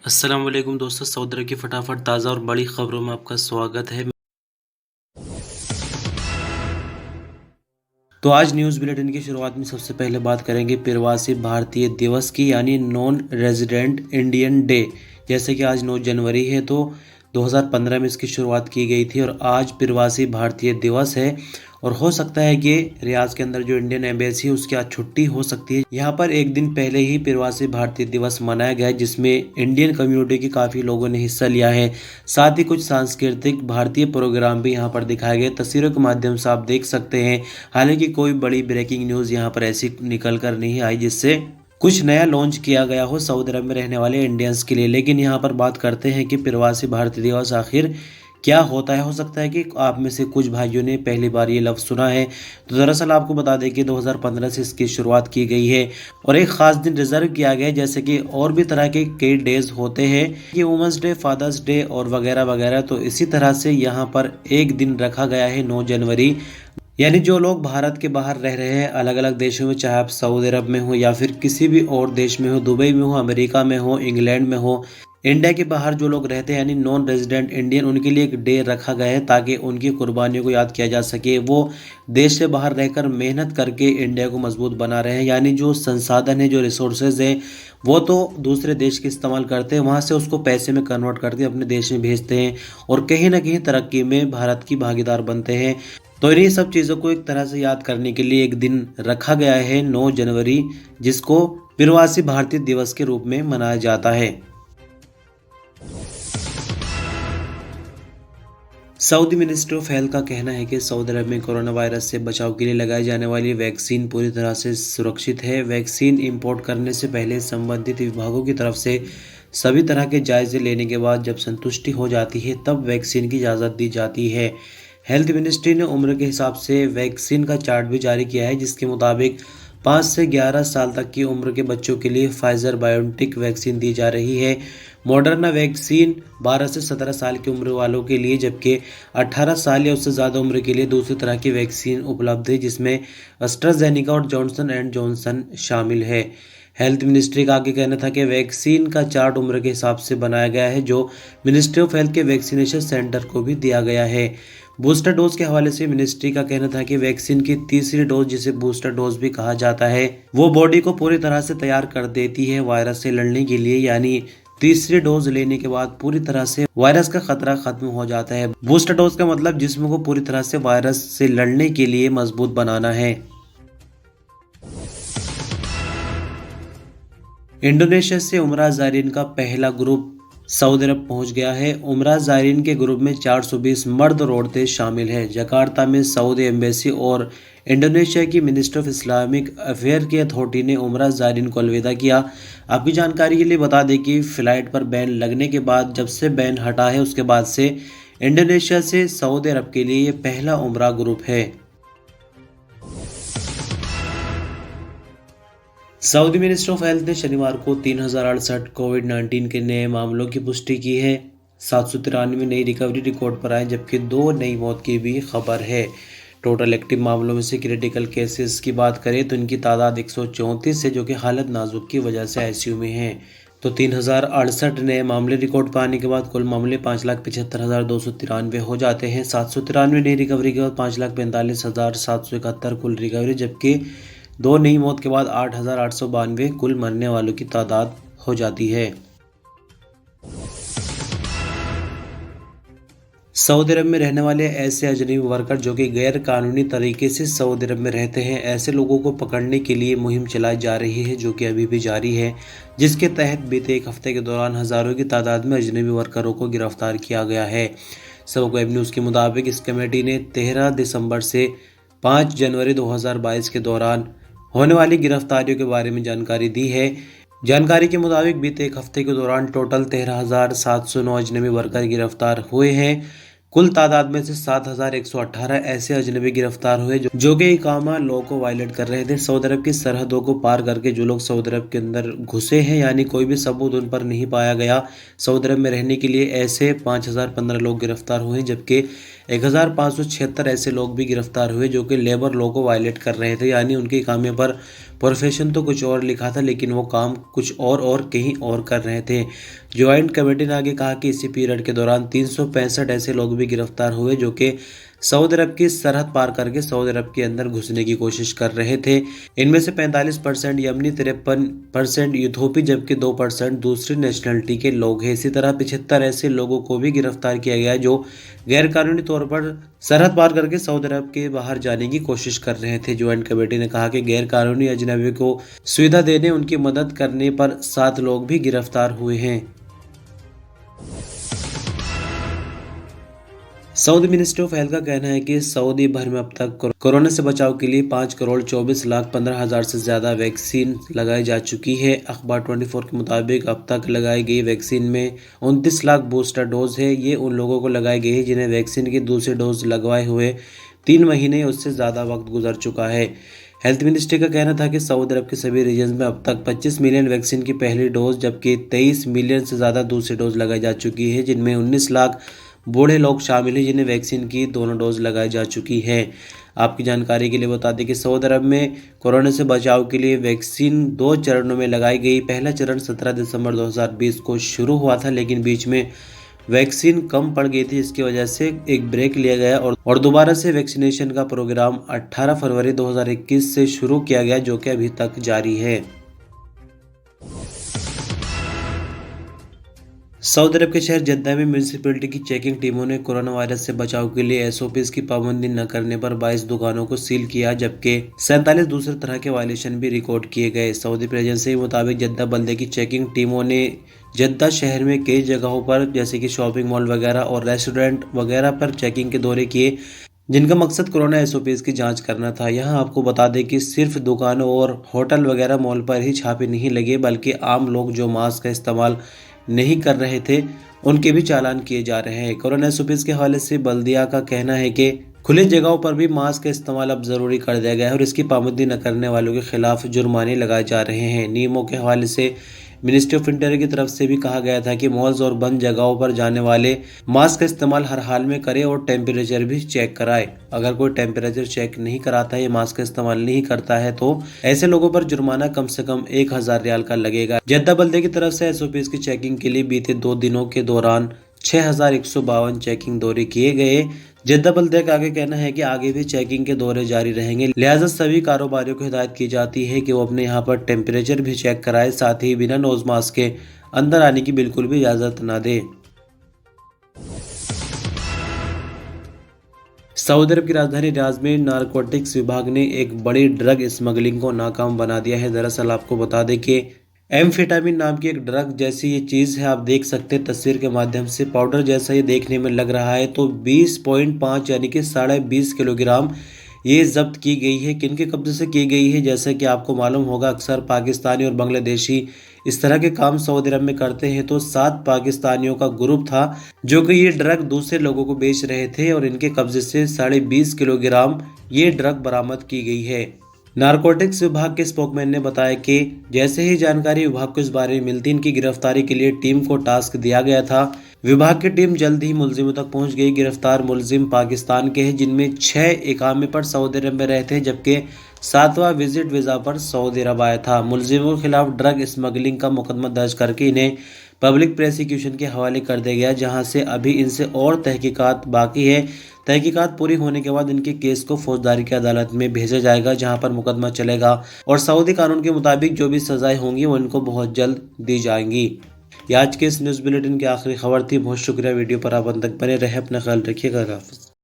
अस्सलाम वालेकुम दोस्तों, सऊदी अरब की फटाफट ताज़ा और बड़ी खबरों में आपका स्वागत है। तो आज न्यूज़ बुलेटिन की शुरुआत में सबसे पहले बात करेंगे प्रवासी भारतीय दिवस की, यानी नॉन रेजिडेंट इंडियन डे। जैसे कि आज 9 जनवरी है, तो 2015 में इसकी शुरुआत की गई थी और आज प्रवासी भारतीय दिवस है। और हो सकता है कि रियाद के अंदर जो इंडियन एम्बेसी है उसकी आज छुट्टी हो सकती है। यहाँ पर एक दिन पहले ही प्रवासी भारतीय दिवस मनाया गया है, जिसमें इंडियन कम्युनिटी के काफ़ी लोगों ने हिस्सा लिया है। साथ ही कुछ सांस्कृतिक भारतीय प्रोग्राम भी यहाँ पर दिखाए गए, तस्वीरों के माध्यम से आप देख सकते हैं। हालांकि कोई बड़ी ब्रेकिंग न्यूज़ यहाँ पर ऐसी निकल कर नहीं आई जिससे कुछ नया लॉन्च किया गया हो सऊदी अरब में रहने वाले इंडियंस के लिए। लेकिन यहाँ पर बात करते हैं कि प्रवासी भारतीय दिवस आखिर क्या होता है। हो सकता है कि आप में से कुछ भाइयों ने पहली बार ये लफ्ज़ सुना है। तो दरअसल आपको बता दें कि 2015 से इसकी शुरुआत की गई है और एक ख़ास दिन रिजर्व किया गया है। जैसे कि और भी तरह के कई डेज होते हैं, ये वुमेंस डे, फादर्स डे और वगैरह वगैरह। तो इसी तरह से यहाँ पर एक दिन रखा गया है 9 जनवरी, यानी जो लोग भारत के बाहर रह रहे हैं अलग अलग देशों में, चाहे आप सऊदी अरब में हो या फिर किसी भी और देश में हो, दुबई में हो, अमेरिका में हो, इंग्लैंड में हो, इंडिया के बाहर जो लोग रहते हैं यानी नॉन रेजिडेंट इंडियन, उनके लिए एक डे रखा गया है ताकि उनकी कुर्बानियों को याद किया जा सके। वो देश से बाहर रहकर मेहनत करके इंडिया को मजबूत बना रहे हैं, यानी जो संसाधन है, जो रिसोर्सेज हैं, वो तो दूसरे देश के इस्तेमाल करते हैं, वहाँ से उसको पैसे में कन्वर्ट करके अपने देश में भेजते हैं और कहीं ना कहीं तरक्की में भारत की भागीदार बनते हैं। तो इन्हीं सब चीज़ों को एक तरह से याद करने के लिए एक दिन रखा गया है 9 जनवरी, जिसको प्रवासी भारतीय दिवस के रूप में मनाया जाता है। सऊदी मिनिस्ट्री ऑफ हेल्थ का कहना है कि सऊदी अरब में कोरोना वायरस से बचाव के लिए लगाई जाने वाली वैक्सीन पूरी तरह से सुरक्षित है। वैक्सीन इंपोर्ट करने से पहले संबंधित विभागों की तरफ से सभी तरह के जायजे लेने के बाद जब संतुष्टि हो जाती है तब वैक्सीन की इजाज़त दी जाती है। हेल्थ मिनिस्ट्री ने उम्र के हिसाब से वैक्सीन का चार्ट भी जारी किया है, जिसके मुताबिक 5 से 11 साल तक की उम्र के बच्चों के लिए फाइजर बायोनटेक वैक्सीन दी जा रही है। मॉडर्ना वैक्सीन 12 से 17 साल की उम्र वालों के लिए, जबकि 18 साल या उससे ज़्यादा उम्र के लिए दूसरी तरह की वैक्सीन उपलब्ध है, जिसमें एस्ट्राजेनेका और जॉनसन एंड जॉनसन शामिल है। हेल्थ मिनिस्ट्री का आगे कहना था कि वैक्सीन का चार्ट उम्र के हिसाब से बनाया गया है, जो मिनिस्ट्री ऑफ हेल्थ के वैक्सीनेशन सेंटर को भी दिया गया है। बूस्टर डोज के हवाले से मिनिस्ट्री का कहना था कि वैक्सीन की तीसरी डोज, जिसे बूस्टर डोज भी कहा जाता है, वो बॉडी को पूरी तरह से तैयार कर देती है वायरस से लड़ने के लिए, यानी तीसरी डोज लेने के बाद पूरी तरह से वायरस का खतरा खत्म हो जाता है। बूस्टर डोज का मतलब जिस्म को पूरी तरह से वायरस से लड़ने के लिए मजबूत बनाना है। इंडोनेशिया से उमरा ज़ायरीन का पहला ग्रुप सऊदी अरब पहुंच गया है। उमरा ज़ायरीन के ग्रुप में 420 मर्द और औरतें शामिल हैं। जकार्ता में सऊदी एम्बेसी और इंडोनेशिया की मिनिस्टर ऑफ इस्लामिक अफेयर की अथॉरिटी ने उमरा ज़ायरीन को अलविदा किया। आपकी जानकारी के लिए बता दें कि फ़्लाइट पर बैन लगने के बाद, जब से बैन हटा है उसके बाद से इंडोनेशिया से सऊदी अरब के लिए ये पहला उमरा ग्रुप है। सऊदी मिनिस्ट्री ऑफ हेल्थ ने शनिवार को 3068 कोविड-19 के नए मामलों की पुष्टि की है। 793 नई रिकवरी रिकॉर्ड पर आए, जबकि 2 नई मौत की भी खबर है। टोटल एक्टिव मामलों में से क्रिटिकल केसेस की बात करें तो इनकी तादाद 134 है, जो कि हालत नाजुक की वजह से आईसीयू में है। तो 3068 नए मामले रिकॉर्ड पर आने के बाद कुल मामले 5,75,293 हो जाते हैं। 793 नई रिकवरी के बाद 5,45,771 कुल रिकवरी, जबकि 2 नई मौत के बाद 8,892 कुल मरने वालों की तादाद हो जाती है। सऊदी अरब में रहने वाले ऐसे अजनबी वर्कर जो कि गैर कानूनी तरीके से सऊदी अरब में रहते हैं, ऐसे लोगों को पकड़ने के लिए मुहिम चलाई जा रही है, जो कि अभी भी जारी है, जिसके तहत बीते एक हफ्ते के दौरान हज़ारों की तादाद में अजनबी वर्करों को गिरफ्तार किया गया है। सबक वेब न्यूज़ के मुताबिक इस कमेटी ने 13 दिसंबर से 5 जनवरी 2022 के दौरान होने वाली गिरफ्तारियों के बारे में जानकारी दी है। जानकारी के मुताबिक बीते एक हफ्ते के दौरान टोटल 13,709 अजनबी वर्कर गिरफ्तार हुए हैं। कुल तादाद में से 7,118 ऐसे अजनबी गिरफ्तार हुए जो कि इकामा लॉ को वायलेट कर रहे थे। सऊदी अरब की सरहदों को पार करके जो लोग सऊदी अरब के अंदर घुसे हैं, यानी कोई भी सबूत उन पर नहीं पाया गया, सऊदी अरब में रहने के लिए ऐसे 5,015 लोग गिरफ्तार हुए, जबकि 1576 ऐसे लोग भी गिरफ्तार हुए जो कि लेबर लॉ को वायलेट कर रहे थे, यानी उनके कामे पर प्रोफेशन तो कुछ और लिखा था लेकिन वो काम कुछ और कहीं और कर रहे थे। ज्वाइंट कमेटी ने आगे कहा कि इसी पीरियड के दौरान 365 ऐसे लोग भी गिरफ्तार हुए जो कि सऊदी अरब की सरहद पार करके सऊदी अरब के अंदर घुसने की कोशिश कर रहे थे। इनमें से 45% यमनी, 53% यूथोपी जबकि 2% दूसरी नेशनलिटी के लोग हैं। इसी तरह 75 ऐसे लोगों को भी गिरफ्तार किया गया जो गैरकानूनी तौर पर सरहद पार करके सऊदी अरब के बाहर जाने की कोशिश कर रहे थे। ज्वाइंट कमेटी ने कहा कि गैरकानूनी अजनबी को सुविधा देने, उनकी मदद करने पर 7 लोग भी गिरफ्तार हुए हैं। सऊदी मिनिस्ट्री ऑफ हेल्थ का कहना है कि सऊदी भर में अब तक कोरोना से बचाव के लिए 5,24,15,000 से ज्यादा वैक्सीन लगाई जा चुकी है। अखबार 24 के मुताबिक अब तक लगाई गई वैक्सीन में 29 लाख बूस्टर डोज है। ये उन लोगों को लगाई गई है जिन्हें वैक्सीन की दूसरी डोज लगवाए हुए 3 महीने उससे ज्यादा वक्त गुजर चुका है। हेल्थ मिनिस्ट्री का कहना था कि सऊदी अरब के सभी रीजन में अब तक 25 मिलियन वैक्सीन की पहली डोज जबकि 23 मिलियन से ज्यादा दूसरी डोज लगाई जा चुकी है, जिनमें 19 लाख बूढ़े लोग शामिल हैं जिन्हें वैक्सीन की दोनों डोज लगाई जा चुकी है। आपकी जानकारी के लिए बता दें कि सऊदी अरब में कोरोना से बचाव के लिए वैक्सीन 2 चरणों में लगाई गई। पहला चरण 17 दिसंबर 2020 को शुरू हुआ था लेकिन बीच में वैक्सीन कम पड़ गई थी, इसकी वजह से एक ब्रेक लिया गया और दोबारा से वैक्सीनेशन का प्रोग्राम 18 फरवरी 2021 से शुरू किया गया जो कि अभी तक जारी है। सऊदी अरब के शहर जद्दा में म्यूनिसिपैलिटी की चेकिंग टीमों ने कोरोना वायरस से बचाव के लिए एसओपीज की पाबंदी न करने पर 22 दुकानों को सील किया जबकि 47 दूसरे तरह के वायलेशन भी रिकॉर्ड किए गए। सऊदी प्रेस एजेंसी के मुताबिक जद्दा बल्दे की चेकिंग टीमों ने जद्दा शहर में कई जगहों पर जैसे कि शॉपिंग मॉल वगैरह और रेस्टोरेंट वगैरह पर चेकिंग के दौरे किए जिनका मकसद कोरोना एसओपीज की जांच करना था। यहाँ आपको बता दें कि सिर्फ दुकानों और होटल वगैरह मॉल पर ही छापे नहीं लगे बल्कि आम लोग जो मास्क का इस्तेमाल नहीं कर रहे थे उनके भी चालान किए जा रहे हैं। कोरोना एसओपीज के हवाले से बल्दिया का कहना है कि खुले जगहों पर भी मास्क का इस्तेमाल अब जरूरी कर दिया गया है और इसकी पाबंदी न करने वालों के खिलाफ जुर्माने लगाए जा रहे हैं। नियमों के हवाले से मिनिस्ट्री ऑफ इंटीरियर की तरफ से भी कहा गया था कि मॉल्स और बंद जगहों पर जाने वाले मास्क का इस्तेमाल हर हाल में करें और टेम्परेचर भी चेक कराए। अगर कोई टेम्परेचर चेक नहीं कराता है या मास्क का इस्तेमाल नहीं करता है तो ऐसे लोगों पर जुर्माना कम से कम 1000 रियाल का लगेगा। जद्दा बल्दे की तरफ से एसओपीज की चेकिंग के लिए बीते 2 दिनों के दौरान 6152 चेकिंग दौरे किए गए। जद्दा बल्दे का आगे कहना है कि आगे भी चेकिंग के दौरे जारी रहेंगे, लिहाजा सभी कारोबारियों को हिदायत की जाती है कि वो अपने यहाँ पर टेम्परेचर भी चेक कराए, साथ ही बिना नोज मास्क के अंदर आने की बिल्कुल भी इजाजत न दे। सऊदी अरब की राजधानी रियाद में नारकोटिक्स विभाग ने एक बड़ी ड्रग स्मगलिंग को नाकाम बना दिया है। दरअसल आपको बता दें कि एम्फेटामिन नाम की एक ड्रग जैसी ये चीज़ है, आप देख सकते हैं तस्वीर के माध्यम से, पाउडर जैसा ये देखने में लग रहा है। तो 20.5 यानी कि 20.5 किलोग्राम ये जब्त की गई है। किनके कब्जे से की गई है? जैसा कि आपको मालूम होगा अक्सर पाकिस्तानी और बांग्लादेशी इस तरह के काम सऊदी अरब में करते हैं। तो 7 पाकिस्तानियों का ग्रुप था जो कि ये ड्रग दूसरे लोगों को बेच रहे थे और इनके कब्जे से 20.5 किलोग्राम ये ड्रग बरामद की गई है। नारकोटिक्स विभाग के स्पोकमैन ने बताया कि जैसे ही जानकारी विभाग को इस बारे में मिलती, इनकी गिरफ्तारी के लिए टीम को टास्क दिया गया था। विभाग की टीम जल्द ही मुलजिमों तक पहुंच गई। गिरफ्तार मुलजिम पाकिस्तान के हैं जिनमें 6 इकामे पर सऊदी अरब में रहते हैं जबकि 7वां विजिट वीजा पर सऊदी अरब आया था। मुलजिमों के खिलाफ ड्रग स्मगलिंग का मुकदमा दर्ज करके इन्हें पब्लिक प्रोसिक्यूशन के हवाले कर दिया गया, जहां से अभी इनसे और तहकीकात बाकी है। तहकीकात पूरी होने के बाद इनके केस को फौजदारी की अदालत में भेजा जाएगा जहां पर मुकदमा चलेगा और सऊदी कानून के मुताबिक जो भी सजाएं होंगी वो इनको बहुत जल्द दी जाएंगी। ये आज के इस न्यूज़ बुलेटिन की आखिरी खबर थी। बहुत शुक्रिया वीडियो पर आप अंत तक बने रहे। अपना ख्याल रखिएगा।